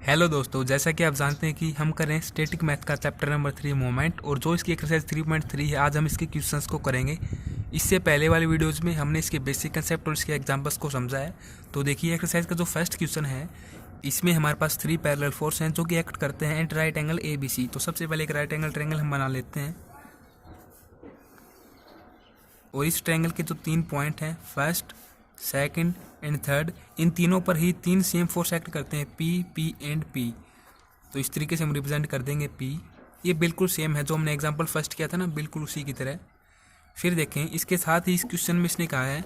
Hello दोस्तों, जैसा कि आप जानते हैं कि हम करें स्टैटिक मैथ का चैप्टर नंबर 3 मोमेंट, और जो इसकी एक्सरसाइज 3.3 है, आज हम इसके क्वेश्चंस को करेंगे। इससे पहले वाली वीडियोज़ में हमने इसके बेसिक कंसेप्ट और इसके एग्जांपल्स को समझा है। तो देखिए, एक्सरसाइज का जो फर्स्ट क्वेश्चन है, इसमें हमारे पास 3 पैरेलल फोर्स हैं जो कि एक्ट करते हैं एट राइट एंगल ABC। तो सबसे पहले एक राइट एंगल ट्रायंगल हम बना लेते हैं, और इस ट्रायंगल के जो 3 पॉइंट हैं, फर्स्ट, सेकंड एंड थर्ड, इन तीनों पर ही 3 सेम फोर्स एक्ट करते हैं, P एंड P। तो इस तरीके से हम रिप्रेजेंट कर देंगे P। ये बिल्कुल सेम है जो हमने एग्जांपल फर्स्ट किया था ना, बिल्कुल उसी की तरह। फिर देखें, इसके साथ ही इस क्वेश्चन में इसने कहा है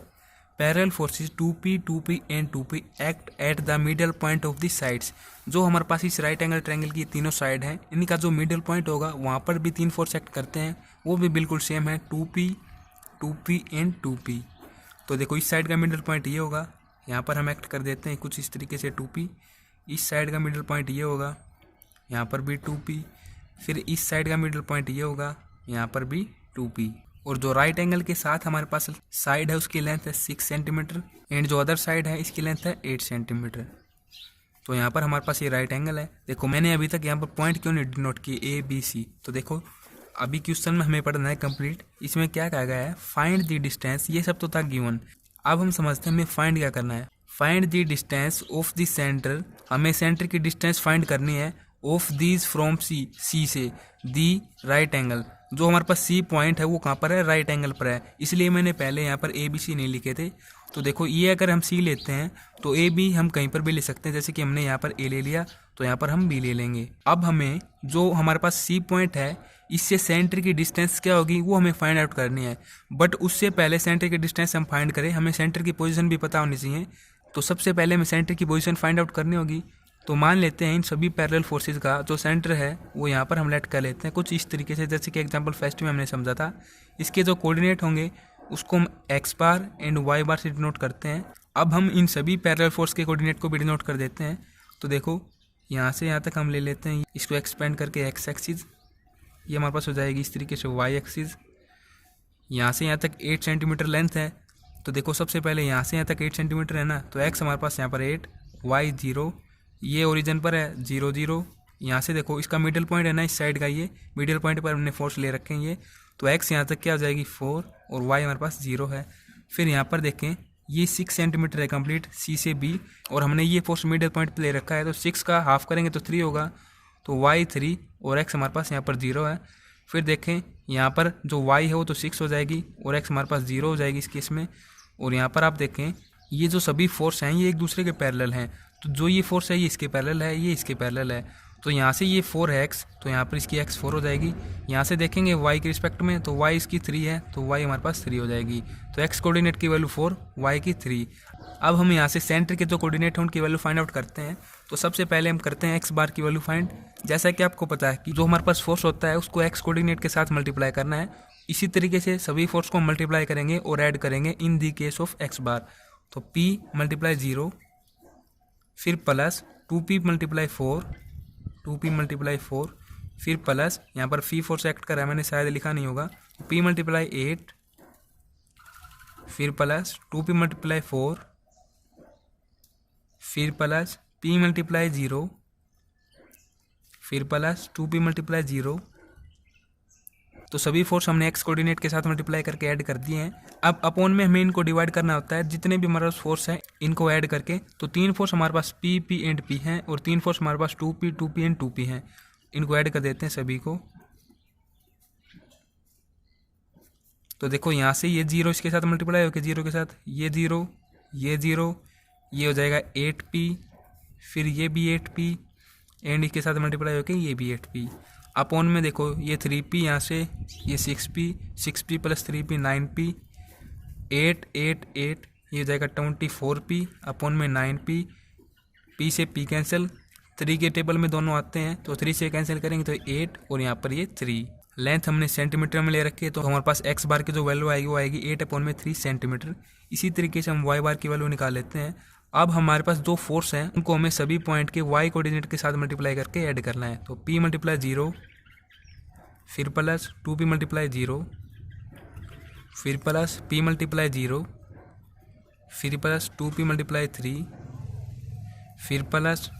parallel forces 2P and 2P act at the middle point of the sides. जो हमारे पास इस राइट एंगल ट्रायंगल की तीनों साइड हैं, इनका जो मिडल पॉइंट होगा वहाँ पर भी 3 फोर्स एक्ट करते हैं, वो भी बिल्कुल सेम है, 2P एंड 2P। तो देखो, इस साइड का मिडल पॉइंट ये होगा, यहाँ पर हम एक्ट कर देते हैं कुछ इस तरीके से 2P। इस साइड का मिडल पॉइंट ये होगा, यहाँ पर भी 2P। फिर इस साइड का मिडल पॉइंट ये होगा, यहाँ पर भी 2P। और जो राइट एंगल के साथ हमारे पास साइड है, उसकी लेंथ है 6 सेंटीमीटर, एंड जो अदर साइड है इसकी लेंथ है 8 सेंटीमीटर। तो यहाँ पर हमारे पास ये राइट एंगल है। देखो, मैंने अभी तक यहाँ पर पॉइंट क्यों नहीं डिनोट किए, ABC। तो देखो, अभी क्वेश्चन में हमें पढ़ना है कंप्लीट। इसमें क्या कहा गया है, फाइंड द डिस्टेंस, ये सब तो था गिवन। अब हम समझते हैं हमें फाइंड क्या करना है। Find the distance of the centre, हमें सेंटर की डिस्टेंस फाइंड करनी है ऑफ दीज फ्रॉम सी से दी राइट एंगल। जो हमारे पास C पॉइंट है वो कहाँ पर है, राइट एंगल पर है, इसलिए मैंने पहले यहाँ पर ABC नहीं लिखे थे। तो देखो, ये अगर हम C लेते हैं तो AB हम कहीं पर भी ले सकते हैं, जैसे कि हमने यहाँ पर A ले लिया तो यहाँ पर हम B ले लेंगे। अब हमें जो हमारे पास C पॉइंट है, इससे सेंटर की डिस्टेंस क्या होगी वो हमें फाइंड आउट करनी है। बट उससे पहले सेंटर की डिस्टेंस हम फाइंड करें, हमें सेंटर की पोजीशन भी पता होनी चाहिए। तो सबसे पहले हमें सेंटर की पोजीशन फाइंड आउट करनी होगी। तो मान लेते हैं इन सभी पैरेलल फोर्सेस का जो सेंटर है वो यहाँ पर हम लेट कर लेते हैं कुछ इस तरीके से, जैसे कि एग्जांपल फर्स्ट में हमने समझा था। इसके जो कोऑर्डिनेट होंगे उसको हम x बार एंड y बार से डिनोट करते हैं। अब हम इन सभी पैरेलल फोर्स के कोऑर्डिनेट को भी डिनोट कर देते हैं। तो देखो, यहाँ से यहाँ तक हम ले लेते हैं, इसको एक्सपेंड करके x एक्सिस, ये हमारे पास हो जाएगी इस तरीके से y एक्सिस। यहाँ से यहाँ तक 8 सेंटीमीटर लेंथ है। तो देखो, सबसे पहले यहाँ से यहाँ तक 8 सेंटीमीटर है ना, तो x हमारे पास यहाँ पर 8, y 0, ये ओरिजिन पर है 0 0। यहाँ से देखो, इसका मिडिल पॉइंट है ना, इस साइड का, ये मिडिल पॉइंट पर हमने फोर्स ले रखे हैं ये। तो x यहाँ तक क्या हो जाएगी 4, और y हमारे पास 0 है। फिर यहाँ पर देखें, ये 6 सेंटीमीटर है कंप्लीट C से B, और हमने ये फोर्स मिडिल पॉइंट पर ले रखा है, तो 6 का हाफ करेंगे तो 3 होगा। तो y 3 और x हमारे पास यहाँ पर 0 है। फिर देखें, यहाँ पर जो y है वो तो 6 हो जाएगी, और x हमारे पास 0 हो जाएगी इस केस में। और यहाँ पर आप देखें, ये जो सभी फोर्स हैं ये एक दूसरे के पैरेलल हैं। तो जो ये फोर्स है ये इसके पैरेलल है, ये इसके पैरेलल है। तो यहाँ से ये 4 है x, तो यहाँ पर इसकी x 4 हो जाएगी। यहाँ से देखेंगे y के रिस्पेक्ट में, तो y इसकी 3 है, तो y हमारे पास 3 हो जाएगी। तो x कोऑर्डिनेट की वैल्यू 4, y की 3। अब हम यहाँ से सेंटर के जो कोऑर्डिनेट हैं उनकी वैल्यू फाइंड आउट करते हैं। तो सबसे पहले हम करते हैं x बार की वैल्यू फाइंड। जैसा कि आपको पता है कि जो हमारे पास फोर्स होता है उसको x कोऑर्डिनेट के साथ मल्टीप्लाई करना है। इसी तरीके से सभी फोर्स को मल्टीप्लाई करेंगे और ऐड करेंगे इन दी केस ऑफ x बार। तो P मल्टीप्लाई 0, फिर plus 2P multiply 4, 2P multiply 4, फिर प्लस यहाँ पर फी फोर्स एक्ट कर रहा है, मैंने शायद लिखा नहीं होगा, P मल्टीप्लाई 8, फिर प्लस 2P मल्टीप्लाई 4, फिर प्लस P मल्टीप्लाई 0, फिर प्लस 2P मल्टीप्लाई 0। तो सभी फोर्स हमने x कोऑर्डिनेट के साथ मल्टीप्लाई करके ऐड कर दिए हैं। अब अपॉन में हमें इनको डिवाइड करना होता है, जितने भी हमारे पास फोर्स हैं इनको ऐड करके। तो 3 फोर्स हमारे पास P एंड P हैं, और 3 फोर्स हमारे पास 2P एंड 2P हैं। इनको ऐड कर देते हैं सभी को। तो देखो, यहाँ से ये 0 इसके साथ मल्टीप्लाई होकर 0 के साथ ये 0, ये 0, ये हो जाएगा 8P, फिर ये भी 8P, एंड इसके साथ मल्टीप्लाई होकर ये भी 8P। अपॉन में देखो, ये 3P, यहाँ से ये 6P प्लस 3P 9P, 8 8 8, ये हो जाएगा 24P, अपॉन में 9P। P से P कैंसिल, 3 के टेबल में दोनों आते हैं, तो 3 से कैंसिल करेंगे तो 8, और यहाँ पर ये 3। लेंथ हमने सेंटीमीटर में ले रखी है, तो हमारे पास x बार की जो वैल्यू आएगी वो आएगी 8/3 सेंटीमीटर। इसी तरीके से हम y बार की वैल्यू निकाल लेते हैं। अब हमारे पास जो फोर्स हैं उनको हमें सभी पॉइंट के y कोऑर्डिनेट के साथ मल्टीप्लाई करके ऐड करना है। तो P मल्टीप्लाई 0, फिर प्लस 2P मल्टीप्लाई 0, फिर प्लस P मल्टीप्लाई 0, फिर प्लस 2P मल्टीप्लाई 3, फिर प्लस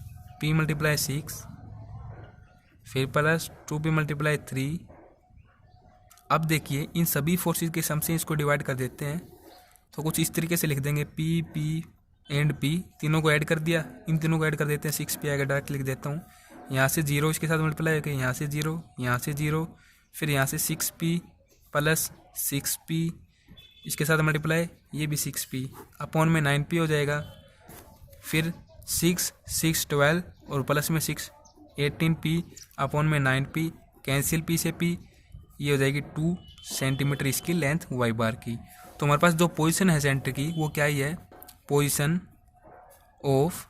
p मल्टीप्लाई 6, फिर प्लस 2p मल्टीप्लाई 3। अब देखिए इन सभी फोर्सेस के सम से इसको डिवाइड कर देते हैं, तो कुछ इस तरीके से लिख देंगे p एंड p, तीनों को ऐड कर दिया, इन तीनों को ऐड कर देते हैं, 6p आएगा, डायरेक्ट लिख देता हूँ। यहाँ से 0 इसके साथ मल्टीप्लाई होकर यहाँ से 0, यहाँ से 0, फिर यहाँ से 6p प्लस 6p इसके साथ मल्टीप्लाई, ये भी 6p अपॉन में 9p हो जाएगा, फिर 6 6 12 और प्लस में 6 18p अपॉन में 9p, कैंसिल p से p, ये हो जाएगी 2 सेंटीमीटर इसकी लेंथ y बार की। तो हमारे पास जो पोजीशन है सेंटर की वो क्या ही है, position of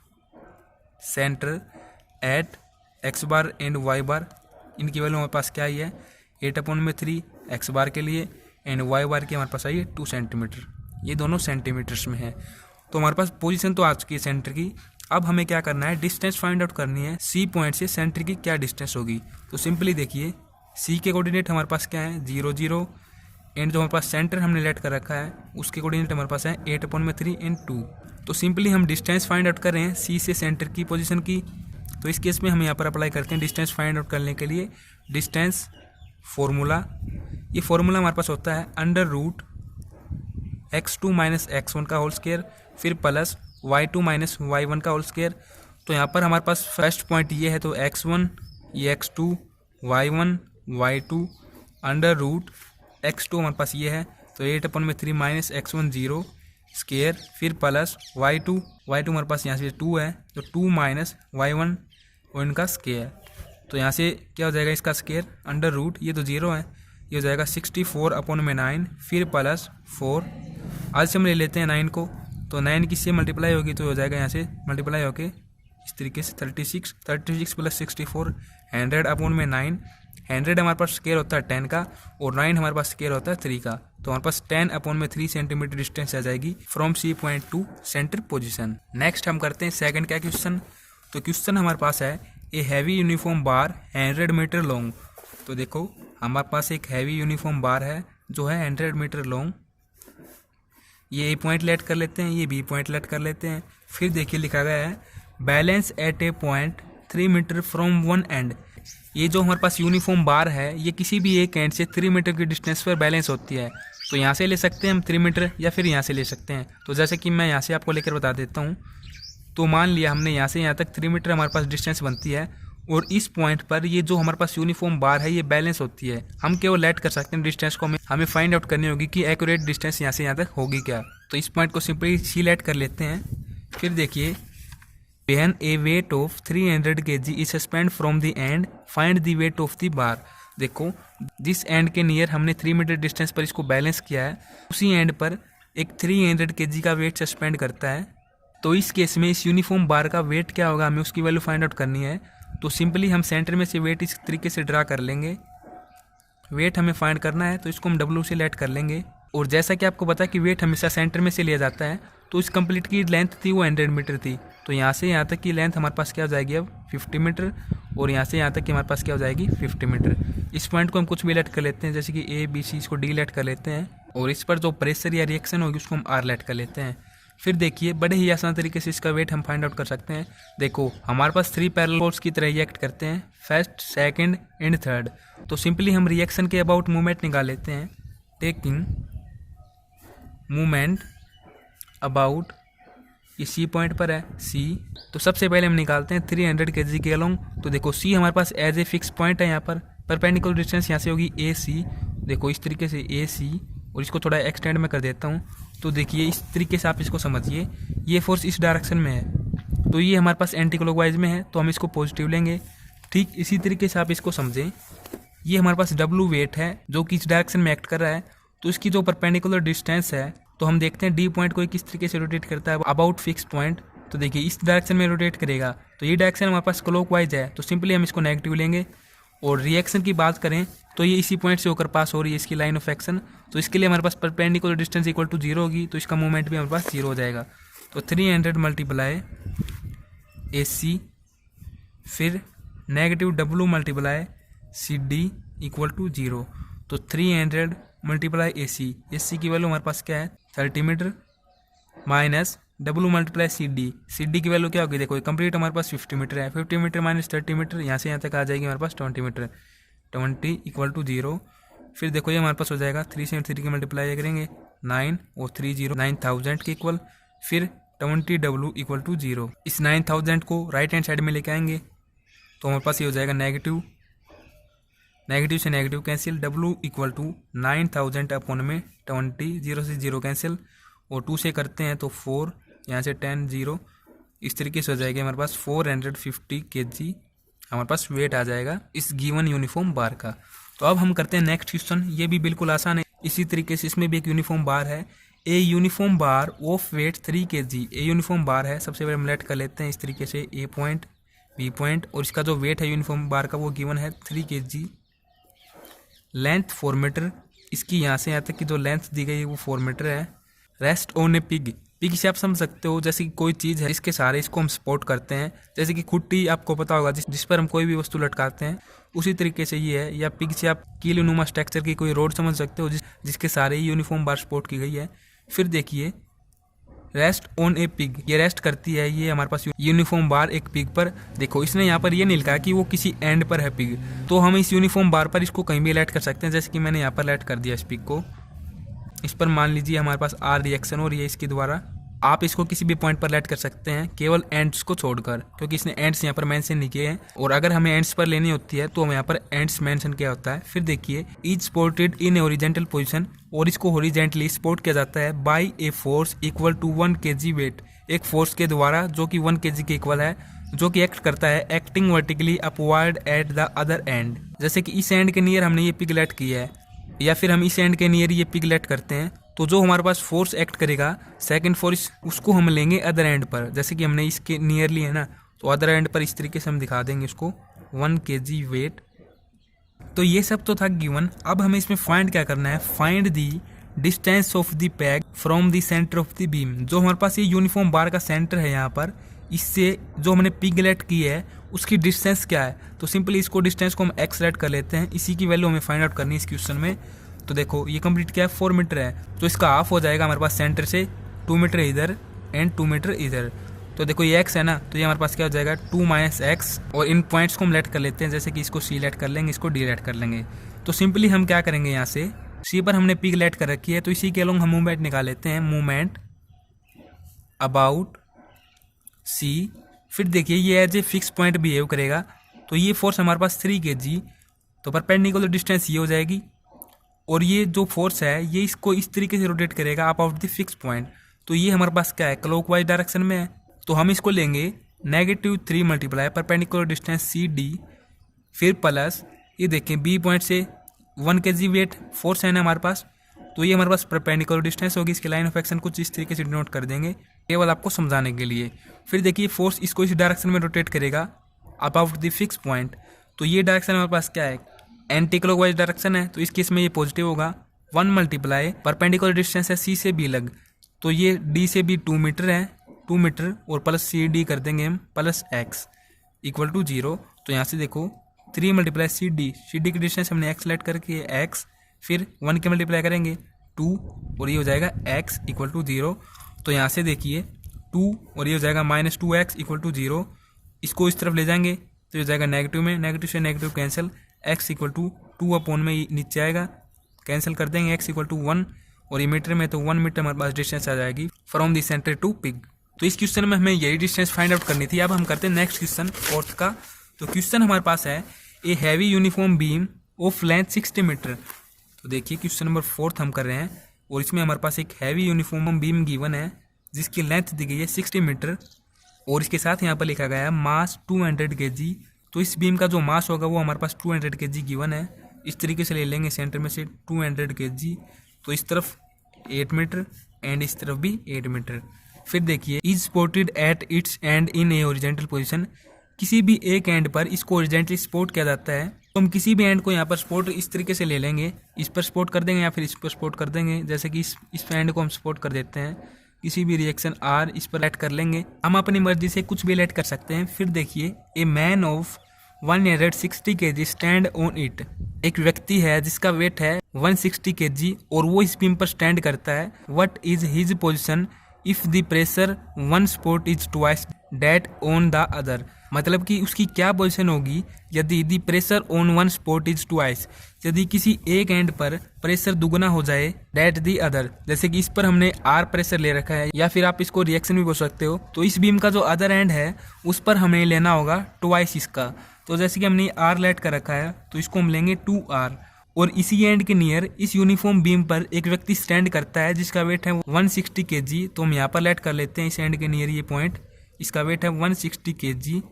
centre at x bar and y बार, इनकी वैल्यू हमारे पास क्या ही है 8/3 x बार के लिए एंड y बार की हमारे पास आई है 2 सेंटीमीटर, ये दोनों सेंटीमीटर्स में है। तो हमारे पास पोजीशन तो आ चुकी है सेंटर की। अब हमें क्या करना है, डिस्टेंस फाइंड आउट करनी है, सी पॉइंट से सेंटर की क्या डिस्टेंस होगी। तो सिंपली देखिए सी के कोऑर्डिनेट हमारे पास क्या है 0 0 एंड जो हमारे पास सेंटर हमने लेट कर रखा है उसके कोऑर्डिनेट हमारे पास है 8/3 एंड 2। तो सिंपली हम डिस्टेंस फाइंड आउट कर रहे हैं सी से सेंटर की पोजीशन की। तो इस केस में हम यहाँ पर अप्लाई करते हैं डिस्टेंस फाइंड आउट करने के लिए डिस्टेंस फॉर्मूला। ये फॉर्मूला हमारे पास होता है √x2 माइनस x1 का होल स्क्वायर, फिर प्लस y2 माइनस y1 का होल स्क्वायर। तो यहाँ पर हमारे पास फर्स्ट पॉइंट ये है, तो x1 ये x2 y1 y2 √x2 हमारे पास ये है, तो 8/3 माइनस x1 0 स्क्वायर, फिर प्लस y2 हमारे पास यहाँ से 2 है, तो 2 माइनस y1 और इनका स्क्वायर। तो यहाँ से क्या हो जाएगा इसका स्क्वायर अंडर रूट, ये तो 0 है, ये हो जाएगा 64/9, फिर प्लस 4। आज से हम ले लेते हैं 9 को, तो 9 किससे मल्टीप्लाई होगी, तो हो जाएगा यहाँ से मल्टीप्लाई होके इस तरीके से 36 प्लस 64 100/9। 100 हमारे पास स्क्वायर होता है 10 का और 9 हमारे पास स्क्वायर होता है 3 का, तो हमारे पास 10/3 सेंटीमीटर डिस्टेंस आ जाएगी from C point to centre position. Next हम करते हैं सेकंड क्या क्वेश्चन। तो क्वेश्चन हमारे पास है a heavy uniform bar 100 metre long. तो देखो हमारे पास एक हैवी यूनिफॉर्म बार है जो है 100 मीटर लॉन्ग, ये ए पॉइंट लेट कर लेते हैं, ये बी पॉइंट लेट कर लेते हैं। फिर देखिए लिखा गया है balance at a point 3 metre from one end. ये जो हमारे पास यूनिफॉर्म बार है ये किसी भी एक एंड से 3 मीटर की डिस्टेंस पर बैलेंस होती है। तो यहाँ से ले सकते हैं हम 3 मीटर या फिर यहाँ से ले सकते हैं। तो जैसे कि मैं यहाँ से आपको लेकर बता देता हूँ। तो मान लिया हमने यहाँ से यहाँ तक 3 मीटर हमारे पास डिस्टेंस बनती है और इस पॉइंट पर ये जो हमारे पास यूनिफॉर्म बार है ये बैलेंस होती है। हम केवल लेट कर सकते हैं डिस्टेंस को, हमें फाइंड आउट करनी होगी कि एक्यूरेट डिस्टेंस यहाँ से यहाँ तक होगी क्या। तो इस पॉइंट को सिंपली सी लेट कर लेते हैं। फिर देखिए when a weight of 300 kg is suspended from the end find the weight of the bar। देखो जिस एंड के नियर हमने 3 मीटर डिस्टेंस पर इसको बैलेंस किया है उसी एंड पर एक 300 kg का वेट सस्पेंड करता है। तो इस केस में इस यूनिफॉर्म बार का वेट क्या होगा हमें उसकी वैल्यू फाइंड आउट करनी है। तो सिंपली हम सेंटर में से वेट इस तरीके से ड्रा कर लेंगे, वेट हमें फाइंड करना है तो इसको हम W से लेट कर लेंगे। और जैसा कि आपको पता है कि वेट हमेशा सेंटर में से लिया जाता है, तो इस कंप्लीट की लेंथ थी वो 100 मीटर थी। तो यहाँ से यहाँ तक की लेंथ हमारे पास क्या हो जाएगी अब 50 मीटर और यहाँ से यहाँ तक की हमारे पास क्या हो जाएगी 50 मीटर। इस पॉइंट को हम कुछ भी लेट कर लेते हैं, जैसे कि A B C, इसको D लेट कर लेते हैं और इस पर जो प्रेशर या रिएक्शन होगी उसको हम R लेट कर लेते हैं। फिर देखिए बड़े ही आसान तरीके से इसका वेट हम फाइंड आउट कर सकते हैं। देखो हमारे पास 3 पैरेलल फोर्स की तरह रिएक्ट करते हैं, फर्स्ट सेकंड एंड थर्ड। तो सिंपली हम रिएक्शन के अबाउट मूवमेंट निकाल लेते हैं। टेकिंग मूवमेंट अबाउट, ये सी पॉइंट पर है सी, तो सबसे पहले हम निकालते हैं 300 kg के अलोंग। तो देखो सी हमारे पास एज ए फिक्स पॉइंट है, यहाँ पर परपेंडिकुलर डिस्टेंस यहाँ से होगी ए सी। देखो इस तरीके से ए सी, और इसको थोड़ा एक्सटेंड में कर देता हूँ। तो देखिए इस तरीके से आप इसको समझिए, ये फोर्स इस डायरेक्शन में है तो ये हमारे पास एंटी क्लॉकवाइज में है, तो हम इसको पॉजिटिव लेंगे। ठीक इसी तरीके से आप इसको समझें, ये हमारे पास W वेट है जो कि इस डायरेक्शन में एक्ट कर रहा है, तो इसकी जो परपेंडिकुलर डिस्टेंस है तो हम देखते हैं डी पॉइंट को किस तरीके से रोटेट करता है अबाउट फिक्स पॉइंट। तो देखिए इस डायरेक्शन में रोटेट करेगा, तो ये डायरेक्शन हमारे पास क्लॉकवाइज है, तो सिंपली हम इसको नेगेटिव लेंगे। और रिएक्शन की बात करें तो ये इसी पॉइंट से होकर पास हो रही है इसकी लाइन ऑफ एक्शन, तो इसके लिए हमारे पास परपेंडिकुलर डिस्टेंस इक्वल टू 0 होगी, तो इसका मूवमेंट भी हमारे पास 0 हो जाएगा। तो 300 मल्टीप्लाई AC, फिर negative W multiply CD equal to 0। तो 300 मल्टीप्लाई AC की वैल्यू हमारे पास क्या है 30 metre minus W multiply C D की वैल्यू क्या होगी, देखो कंप्लीट हमारे पास 50 मीटर है, 50 मीटर माइनस 30 मीटर, यहाँ से यहाँ तक आ जाएगी हमारे पास 20 मीटर, 20 इक्वल टू 0। फिर देखो ये हमारे पास हो जाएगा 3 से 3 की मल्टीप्लाई करेंगे 9 और 3 0 9000 के इक्वल। फिर 20W इक्वल टू 0। इस 9000 को राइट हैंड साइड में लेके आएंगे तो हमारे पास ये हो जाएगा नेगेटिव, नेगेटिव से negative cancel, W equal to 9000 upon में 20, 0 से 0 कैंसिल और 2 से करते हैं तो 4, यहाँ से 10 0, इस तरीके से हो जाएगा हमारे पास 450 kg हमारे पास वेट आ जाएगा इस गिवन यूनिफॉर्म बार का। तो अब हम करते हैं नेक्स्ट क्वेश्चन, ये भी बिल्कुल आसान है। इसी तरीके से इसमें भी एक यूनिफॉर्म बार है, a uniform bar of weight 3 kg। A uniform bar है, सबसे पहले हम लेट कर लेते हैं इस तरीके से ए पॉइंट बी पॉइंट, और इसका जो वेट है यूनिफॉर्म बार का वो गिवन है 3 kg। लेंथ 4 मीटर, इसकी यहाँ से यहाँ तक की जो लेंथ दी गई है वो 4 मीटर है। Rest on A pig, pig से आप समझ सकते हो जैसे कि कोई चीज़ है इसके सहारे इसको हम सपोर्ट करते हैं, जैसे कि खुट्टी आपको पता होगा जिस पर हम कोई भी वस्तु लटकाते हैं, उसी तरीके से ये है। या पिग से आप कीलनुमा स्ट्रक्चर की कोई रोड समझ सकते हो जिसके सहारे ही यूनिफॉर्म बार सपोर्ट की गई है। फिर देखिए रेस्ट ऑन ए पिग, ये रेस्ट करती है ये हमारे पास यूनिफॉर्म बार एक पिग पर। देखो इसने यहाँ पर ये नहीं लिखा कि वो किसी एंड पर है पिग, तो हम इस यूनिफॉर्म बार पर इसको कहीं भी लेट कर सकते हैं, जैसे कि मैंने यहाँ पर लेट कर दिया इस पिग को। इस पर मान लीजिए हमारे पास आर रिएक्शन हो रही है इसके द्वारा। आप इसको किसी भी पॉइंट पर लेट कर सकते हैं केवल एंड्स को छोड़कर, क्योंकि इसने एंड्स यहाँ पर मेंशन नहीं किए हैं, और अगर हमें एंड्स पर लेनी होती है तो हम यहाँ पर एंड्स मेंशन किया होता है। फिर देखिए is supported in a horizontal position, और इसको हॉरिजॉन्टली सपोर्ट किया जाता है by a force equal to 1 kg weight, एक फोर्स के द्वारा जो कि 1 kg के इक्वल है, जो कि एक्ट करता है acting vertically upward at the other and. जैसे कि इस एंड के नियर हमने ये पिग लेट किया है, या फिर हम इस एंड के नियर ये पिग लेट करते हैं, तो जो हमारे पास फोर्स एक्ट करेगा सेकंड फोर्स उसको हम लेंगे अदर एंड पर। जैसे कि हमने इसके नियर लिया है ना, तो अदर एंड पर इस तरीके से हम दिखा देंगे इसको 1 kg वेट। तो ये सब तो था गिवन। अब हमें इसमें फाइंड क्या करना है, find the distance of the peg from the centre of the beam. जो हमारे पास ये यूनिफॉर्म बार का सेंटर है यहाँ पर, इससे जो हमने पिग लेट की है उसकी डिस्टेंस क्या है, तो सिंपली इसको डिस्टेंस को हम एक्स लेट कर लेते हैं। इसी की वैल्यू हमें फाइंड आउट करनी है इस क्वेश्चन में। तो देखो ये कंप्लीट क्या है 4 मीटर है, तो इसका हाफ हो जाएगा हमारे पास सेंटर से 2 मीटर इधर एंड 2 मीटर इधर। तो देखो ये एक्स है ना, तो ये हमारे पास क्या हो जाएगा 2 - x, और इन पॉइंट्स को हम लेट कर लेते हैं, जैसे कि इसको सी लेट कर लेंगे, इसको डी लेट कर लेंगे। तो सिंपली हम क्या करेंगे, यहाँ से सी पर हमने पिग लेट कर रखी है, तो इसी के अलोंग हम मूवमेंट निकाल लेते हैं, मूवमेंट अबाउट सी। फिर देखिए ये as a fix point behave करेगा, तो ये फोर्स हमारे पास 3 kg, तो परपेंडिकुलर डिस्टेंस ये हो जाएगी, और ये जो फोर्स है ये इसको इस तरीके से रोटेट करेगा अबाउट द फिक्स पॉइंट। तो ये हमारे पास क्या है, क्लॉकवाइज डायरेक्शन में है, तो हम इसको लेंगे -3 multiply perpendicular distance C D, फिर प्लस ये देखें बी पॉइंट से 1 kg वेट फोर्स है ना हमारे पास, तो ये हमारे पास परपेंडिकुलर डिस्टेंस होगी। इसके लाइन ऑफ एक्शन कुछ इस तरीके से डिनोट कर देंगे केवल आपको समझाने के लिए। फिर देखिए फोर्स इसको इस डायरेक्शन में रोटेट करेगा अबाउट द फिक्स पॉइंट, तो ये डायरेक्शन हमारे पास क्या है, एंटी क्लॉकवाइज डायरेक्शन है, तो इस केस में ये पॉजिटिव होगा। 1 मल्टीप्लाई परपेंडिकुलर डिस्टेंस है सी से बी लग, तो ये डी से बी 2 मीटर है, 2 मीटर और प्लस सी डी कर देंगे हम प्लस एक्स इक्वल टू 0। तो यहाँ से देखो 3 मल्टीप्लाई सी डी की डिस्टेंस हमने एक्स लेट करके एक्स, फिर 1 के मल्टीप्लाई करेंगे 2, और ये हो जाएगा एक्स इक्वल टू 0। तो यहाँ से देखिए 2 और ये हो जाएगा -2x इक्वल टू 0। इसको इस तरफ ले जाएंगे तो ये हो जाएगा नेगेटिव में, नेगेटिव से negative cancel, x equal to 2 upon में नीचे आएगा, कैंसिल कर देंगे x इक्वल टू 1, और ये मीटर में तो 1 मीटर हमारे पास डिस्टेंस आ जाएगी from the centre to peg. तो इस क्वेश्चन में हमें यही डिस्टेंस फाइंड आउट करनी थी। अब हम करते हैं नेक्स्ट क्वेश्चन फोर्थ का। तो क्वेश्चन हमारे पास है a heavy uniform beam of length 60 metre. तो देखिए क्वेश्चन नंबर 4 हम कर रहे हैं, और इसमें हमारे पास एक हैवी यूनिफॉर्म बीम गिवन है जिसकी लेंथ दी गई है 60 मीटर, और इसके साथ यहाँ पर लिखा गया है मास 200 kg। तो इस बीम का जो मास होगा वो हमारे पास 200 kg गिवन है। इस तरीके से ले लेंगे सेंटर में से 200 kg, तो इस तरफ 8 मीटर एंड इस तरफ भी 8 मीटर। फिर देखिए is supported at its and in a horizontal position, किसी भी एक एंड पर इसको हॉरिजॉन्टली सपोर्ट किया जाता है। तो हम किसी भी एंड को यहाँ पर सपोर्ट इस तरीके से ले लेंगे, इस पर सपोर्ट कर देंगे या फिर इस पर सपोर्ट कर देंगे। जैसे कि इस एंड को हम सपोर्ट कर देते हैं, किसी भी रिएक्शन आर इस पर लेट कर लेंगे, हम अपनी मर्जी से कुछ भी लेट कर सकते हैं। फिर देखिए a man of 160 kg stand on it, एक व्यक्ति है जिसका वेट है 160 kg और वो इस बीम पर स्टैंड करता है। What is his position if the pressure one spot is twice that on the other. मतलब कि उसकी क्या पोजीशन होगी यदि the pressure on one spot is twice, यदि किसी एक एंड पर प्रेशर दुगना हो जाए डेट द अदर। जैसे कि इस पर हमने आर प्रेशर ले रखा है, या फिर आप इसको रिएक्शन भी बोल सकते हो। तो इस बीम का जो अदर एंड है उस पर हमें लेना होगा ट्वाइस इसका। तो जैसे कि हमने आर लेट कर रखा है तो इसको हम लेंगे 2r। और इसी एंड के नियर इस यूनिफॉर्म बीम पर एक व्यक्ति स्टैंड करता है जिसका वेट है 160 kg। तो हम यहाँ पर लेट कर लेते हैं इस एंड के नियर ये पॉइंट, इसका वेट है 160 kg।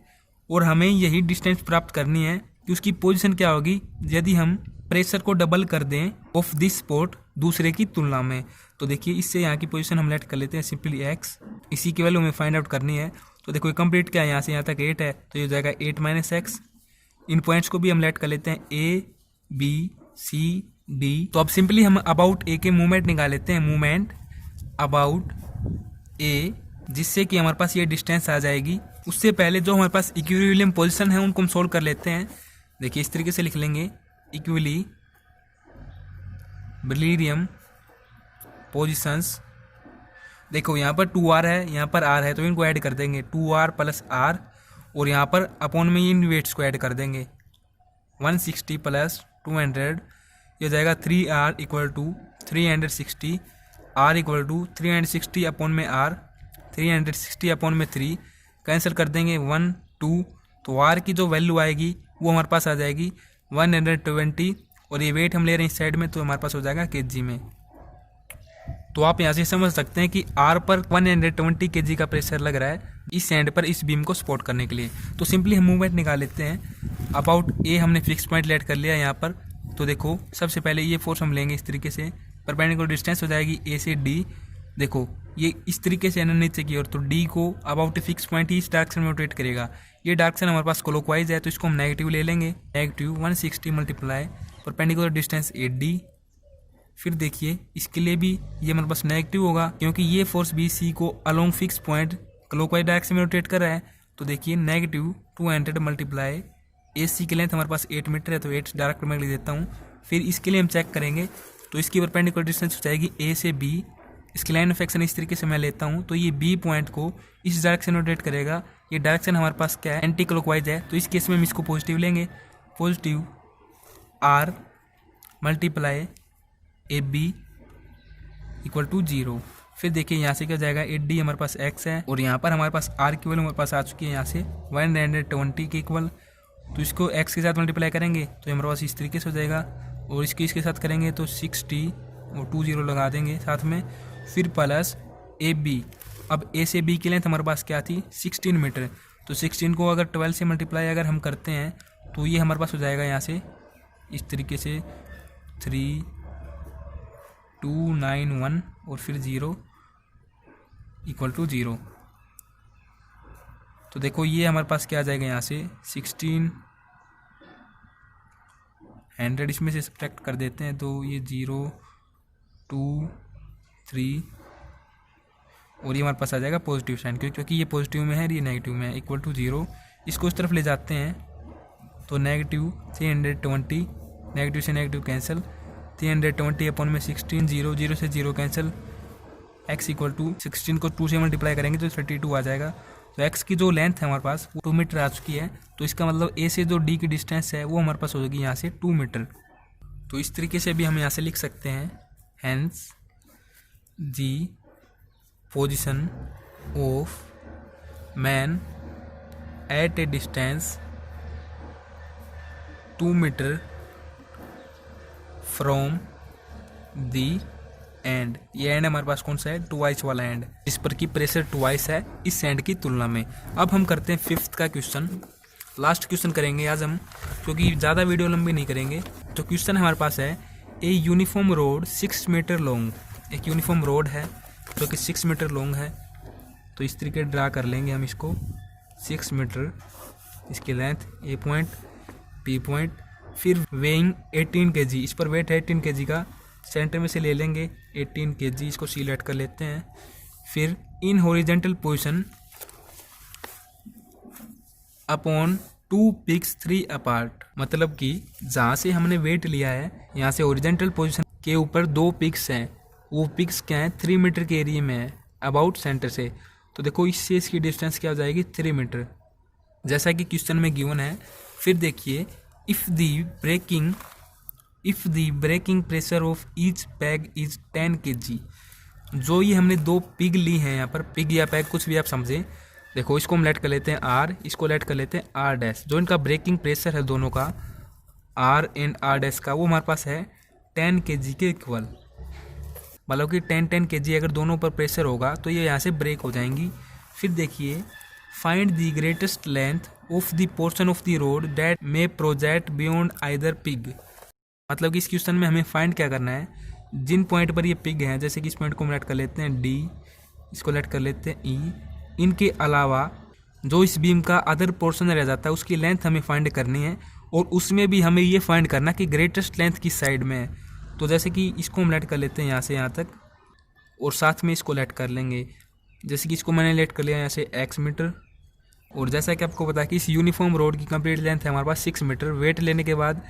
और हमें यही डिस्टेंस प्राप्त करनी है कि उसकी पोजीशन क्या होगी यदि हम प्रेशर को डबल कर दें ऑफ दिस स्पॉट दूसरे की तुलना में। तो देखिए इससे यहाँ की पोजीशन हम लेट कर लेते हैं सिंपली x। इसी की वैल्यू हमें फाइंड आउट करनी है। तो देखो कंप्लीट क्या है, यहाँ से यहाँ तक 8 है तो ये हो जाएगा 8 - x। इन पॉइंट्स को भी हम लेट कर लेते हैं a b c d। तो अब सिंपली हम अबाउट a के मूवमेंट निकाल लेते हैं, मूवमेंट अबाउट a, जिससे कि हमारे पास ये डिस्टेंस आ जाएगी। उससे पहले जो हमारे पास इक्विलिब्रियम पोजीशन है उनको हम सोल्व कर लेते हैं। देखिए इस तरीके से लिख लेंगे, इक्विलिब्रियम पोजीशंस। देखो यहाँ पर 2r है, यहाँ पर r है, तो इनको ऐड कर देंगे 2r + r। और यहाँ पर अपॉन में इन वेट्स को ऐड कर देंगे 160 + 200, ये जाएगा 3r = 360, r = 360 अपॉन में r, 360 अपॉन में 3 कैंसिल कर देंगे 1 2। तो r की जो वैल्यू आएगी वो हमारे पास आ जाएगी 120। और ये वेट हम ले रहे हैं इस साइड में तो हमारे पास हो जाएगा kg में। तो आप यहाँ से समझ सकते हैं कि R पर 120 kg का प्रेशर लग रहा है इस एंड पर इस बीम को सपोर्ट करने के लिए। तो सिंपली हम मूवमेंट निकाल लेते हैं। अबाउट A हमने फिक्स पॉइंट लेट कर लिया यहाँ पर। तो देखो सबसे पहले ये फोर्स हम लेंगे इस तरीके से, परपेंडिकुलर डिस्टेंस हो जाएगी A से D। देखो ये इस तरीके से नीचे की ओर, तो D को अबाउट फिक्स पॉइंट ही इस डायरेक्शन में रोटेट करेगा। ये डायरेक्शन हमारे पास क्लॉकवाइज है तो इसको हम नेगेटिव ले लेंगे, नेगेटिव 160 × परपेंडिकुलर डिस्टेंस AD। फिर देखिए इसके लिए भी ये हमारे पास नेगेटिव होगा क्योंकि ये फोर्स BC को along fix point clockwise direction में रोटेट कर रहा है। तो देखिए नेगेटिव 200 × AC की लेंथ हमारे पास 8 मीटर है तो 8 डायरेक्ट में लिख देता हूँ। फिर इसके लिए हम चेक करेंगे तो इसकी परपेंडिकुलर डिस्टेंस हो जाएगी A से B। इसकी लाइन ऑफ एक्शन इस तरीके से मैं लेता हूँ तो ये B पॉइंट को इस डायरेक्शन में रोटेट करेगा। ये डायरेक्शन हमारे पास क्या है, एंटी क्लॉकवाइज है। तो इस केस में हम इसको पॉजिटिव लेंगे, पॉजिटिव R × AB = 0। फिर देखिए यहाँ से क्या जाएगा, 8D हमारे पास x है और यहाँ पर हमारे पास R की वैल्यू हमारे पास आ चुकी है यहाँ से 120 के इक्वल। तो इसको x के साथ मल्टीप्लाई करेंगे तो हमारे पास इस तरीके से हो जाएगा। और इसके साथ करेंगे तो 60 और 20 लगा देंगे साथ में, फिर प्लस AB। अब A से B की लेंथ हमारे पास क्या थी, 16 मीटर। तो 16 को अगर 12 से मल्टीप्लाई अगर हम करते हैं तो ये हमारे पास हो जाएगा यहाँ से इस तरीके से 3291 और फिर 0 = 0। तो देखो ये हमारे पास क्या आ जाएगा यहाँ से 1600 इसमें से सब्ट्रैक्ट कर देते हैं तो ये 0 2 3 और ये हमारे पास आ जाएगा पॉजिटिव साइन, क्योंकि ये पॉजिटिव में है और ये नेगेटिव में है, = 0। इसको इस तरफ ले जाते हैं तो नेगेटिव 320, नेगेटिव से नेगेटिव कैंसिल, 320 अपॉन में 16, 0 0 से 0 कैंसिल, x = 16 को 2 से मल्टीप्लाई करेंगे तो 32 आ जाएगा। तो x की जो लेंथ है हमारे पास वो 2 मीटर आ चुकी है। तो इसका मतलब A से जो D की डिस्टेंस है वो हमारे पास हो जाएगी यहाँ से 2 मीटर। तो इस तरीके से भी हम यहाँ से लिख सकते हैं, hence G position of man at a distance 2 metre from the end. ये एंड हमारे पास कौन सा है, ट्वाइस वाला एंड, इस पर की प्रेशर ट्वाइस है इस एंड की तुलना में। अब हम करते हैं 5th का क्वेश्चन, लास्ट क्वेश्चन करेंगे आज हम क्योंकि ज़्यादा वीडियो लंबी नहीं करेंगे। तो क्वेश्चन हमारे पास है, a uniform rod 6 metre long. एक यूनिफॉर्म रोड है जो कि 6 मीटर लॉन्ग है। तो इस तरीके ड्रा कर लेंगे हम इसको, 6 मीटर इसकी length, A point B point, फिर वेइंग 18 kg, इस पर वेट है 18 kg का, सेंटर में से ले लेंगे 18 kg, इसको सिलेक्ट कर लेते हैं। फिर in horizontal position upon 2 pegs 3 apart, मतलब कि जहाँ से हमने वेट लिया है यहाँ से हॉरिजेंटल पोजीशन के ऊपर 2 पिक्स हैं, वो पिक्स क्या है 3 मीटर के एरिया में है। अबाउट सेंटर से। तो देखो इससे इसकी डिस्टेंस क्या हो जाएगी 3 मीटर, जैसा कि क्वेश्चन में गिवन है। फिर देखिए if the breaking pressure of each peg is 10 kg। जो ये हमने 2 पिग ली हैं, यहाँ पर पिग या पैग कुछ भी आप समझें। देखो इसको हम लेट कर लेते हैं R, इसको लेट कर लेते हैं R डैश। जो इनका ब्रेकिंग प्रेशर है दोनों का R एंड R डैश का, वो हमारे पास है 10 kg के इक्वल। मतलब कि 10 kg अगर दोनों पर प्रेशर होगा तो ये यहाँ से ब्रेक हो जाएंगी। फिर देखिए find the greatest length of the portion of the road that may project beyond either pig. मतलब कि इस क्वेश्चन में हमें फाइंड क्या करना है, जिन पॉइंट पर ये पिग हैं, जैसे कि इस पॉइंट को हम लेट कर लेते हैं D, इसको लेट कर लेते हैं E, इनके अलावा जो इस बीम का अदर पोर्शन रह जाता है उसकी लेंथ हमें फाइंड करनी है। और उसमें भी हमें ये फाइंड करना कि ग्रेटेस्ट लेंथ किस साइड में है। तो जैसे कि इसको हम लेट कर लेते हैं यहाँ से यहाँ तक, और साथ में इसको लेट कर लेंगे। जैसे कि इसको मैंने लेट कर लिया यहाँ से x मीटर। और जैसा कि आपको पता है कि इस यूनिफॉर्म रोड की कंप्लीट लेंथ है हमारे पास 6 मीटर। वेट लेने के बाद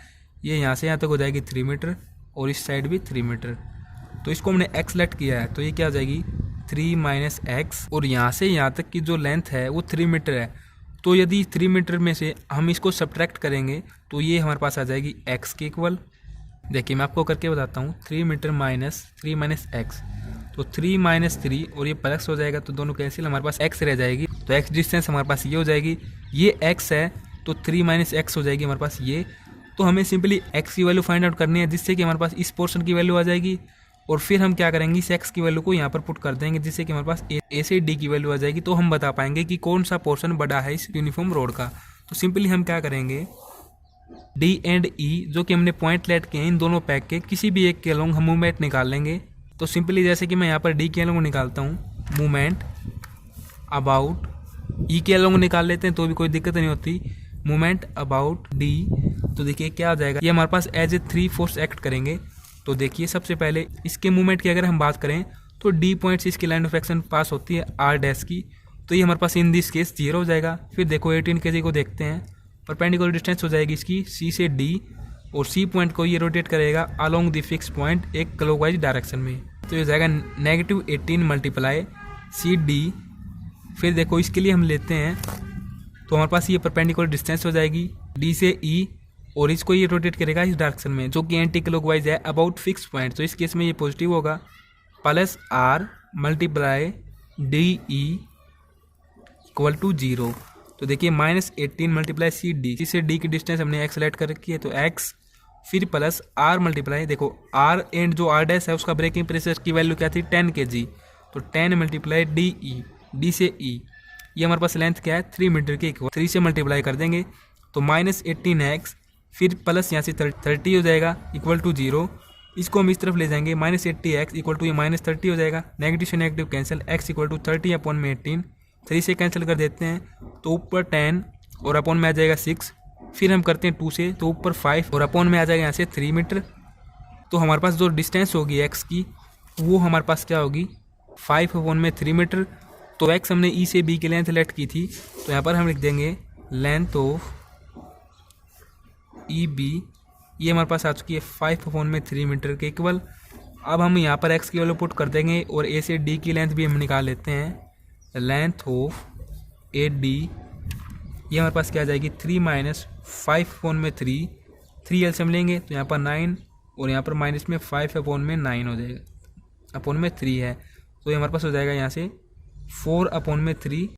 ये यहाँ से यहाँ तक हो जाएगी 3 मीटर और इस साइड भी 3 मीटर। तो इसको हमने x लेट किया है, तो ये क्या हो जाएगी 3 - x। और यहाँ से यहाँ तक की जो लेंथ है वो 3 मीटर है। तो यदि 3 मीटर में से हम इसको सब्ट्रैक्ट करेंगे तो ये हमारे पास आ जाएगी x के इक्वल। देखिए मैं आपको करके बताता हूँ, 3 मीटर माइनस 3 - x, तो 3 - 3 और ये प्लस हो जाएगा, तो दोनों कैंसिल, हमारे पास x रह जाएगी। तो x डिस्टेंस हमारे पास ये हो जाएगी, ये x है तो 3 - x हो जाएगी हमारे पास ये। तो हमें सिंपली x की वैल्यू फाइंड आउट करनी है, जिससे कि हमारे पास इस पोर्शन की वैल्यू आ जाएगी। और फिर हम क्या करेंगे, इस x की वैल्यू को यहाँ पर पुट कर देंगे, जिससे कि हमारे पास a से d की वैल्यू आ जाएगी। तो हम बता पाएंगे कि कौन सा पोर्शन बड़ा है इस यूनिफॉर्म रोड का। तो सिंपली हम क्या करेंगे, D एंड E जो कि हमने पॉइंट लेट किए हैं, इन दोनों पैक के किसी भी एक के अलोंग हम मूवमेंट निकाल लेंगे। तो सिंपली जैसे कि मैं यहाँ पर D के अलोंग निकालता हूँ, मूवमेंट अबाउट E के अलोंग निकाल लेते हैं तो भी कोई दिक्कत नहीं होती, मूवमेंट अबाउट D। तो देखिए क्या आ जाएगा, ये हमारे पास एज ए 3 फोर्स एक्ट करेंगे। तो देखिए सबसे पहले इसके मूवमेंट की अगर हम बात करें तो D पॉइंट से इसकी लाइन ऑफ एक्शन पास होती है R डैश की, तो ये हमारे पास इन दिस केस 0 हो जाएगा। फिर देखो 18 kg को देखते हैं, परपेंडिकुलर डिस्टेंस हो जाएगी इसकी C से D, और C पॉइंट को ये रोटेट करेगा अलोंग द फिक्स पॉइंट एक क्लॉकवाइज डायरेक्शन में। तो ये हो जाएगा -18 × CD। फिर देखो इसके लिए हम लेते हैं, तो हमारे पास ये परपेंडिकुलर डिस्टेंस हो जाएगी D से E, और इसको ये रोटेट करेगा इस डायरेक्शन में जो कि एंटी क्लॉकवाइज है अबाउट फिक्स पॉइंट। तो इस केस में ये पॉजिटिव होगा, प्लस R × DE = 0। तो देखिए -18 × CD, C से D की डिस्टेंस हमने x लेट कर रखी है, तो x फिर प्लस R मल्टीप्लाई, देखो R एंड जो R डैश है उसका ब्रेकिंग प्रेशर की वैल्यू क्या थी 10 kg, तो 10 × DE, D से E, ये हमारे पास लेंथ क्या है 3 मीटर के इक्वल, 3 से मल्टीप्लाई कर देंगे तो -18x फिर प्लस यहाँ से 30 हो जाएगा = 0। इसको हम इस तरफ ले जाएंगे, -80x = ये -30 हो जाएगा, नेगेटिव से नेगेटिव कैंसिल, x = 30/18, 3 से कैंसिल कर देते हैं तो ऊपर 10 और अपॉन में आ जाएगा 6। फिर हम करते हैं 2 से, तो ऊपर 5 और अपॉन में आ जाएगा यहाँ से 3 मीटर। तो हमारे पास जो डिस्टेंस होगी x की वो हमारे पास क्या होगी 5/3 मीटर। तो x हमने E से B की लेंथ लेट की थी, तो यहाँ पर हम लिख देंगे लेंथ ऑफ EB, ये हमारे पास आ चुकी है 5/3 मीटर के इक्वल। अब हम यहाँ पर x की वैल्यू पुट कर देंगे और A से D की लेंथ भी हम निकाल लेते हैं। लेंथ ऑफ AD ये हमारे पास क्या आ जाएगी 3 - 5/3, 3 एलसीएम लेंगे तो यहाँ पर 9 और यहाँ पर माइनस में 5/9 हो जाएगा, अपॉन में 3 है, तो ये हमारे पास हो जाएगा यहाँ से 4/3,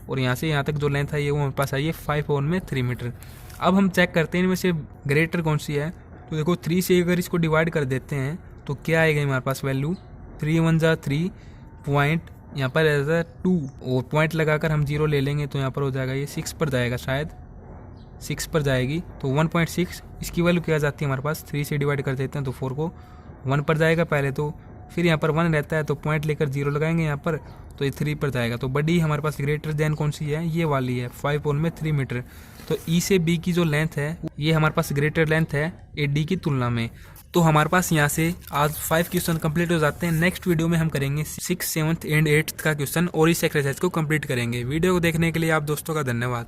और यहाँ से यहाँ तक जो लेंथ है ये वो हमारे पास आई है 5/3 मीटर। अब हम चेक करते हैं इनमें से ग्रेटर कौन सी है। तो देखो 3 से अगर इसको डिवाइड कर देते हैं तो क्या आएगा हमारे पास वैल्यू 3 × 1 = 3 पॉइंट, यहाँ पर रहता है 2 और पॉइंट लगाकर हम 0 ले लेंगे तो यहाँ पर हो जाएगा ये 6 पर जाएगा, शायद 6 पर जाएगी, तो 1.6 इसकी वैल्यू क्या जाती है हमारे पास, 3 से डिवाइड कर देते हैं तो 4 को 1 पर जाएगा पहले, तो फिर यहाँ पर 1 रहता है तो पॉइंट लेकर 0 लगाएंगे यहाँ पर तो ये 3 पर जाएगा। तो बड़ी हमारे पास ग्रेटर देन कौन सी है, ये वाली है 5/3 मीटर। तो E से B की जो लेंथ है ये हमारे पास ग्रेटर लेंथ है AD की तुलना में। तो हमारे पास यहाँ से आज 5 क्वेश्चन कंप्लीट हो जाते हैं। नेक्स्ट वीडियो में हम करेंगे 6, 7 एंड 8 का क्वेश्चन और इस एक्सरसाइज को कंप्लीट करेंगे। वीडियो को देखने के लिए आप दोस्तों का धन्यवाद।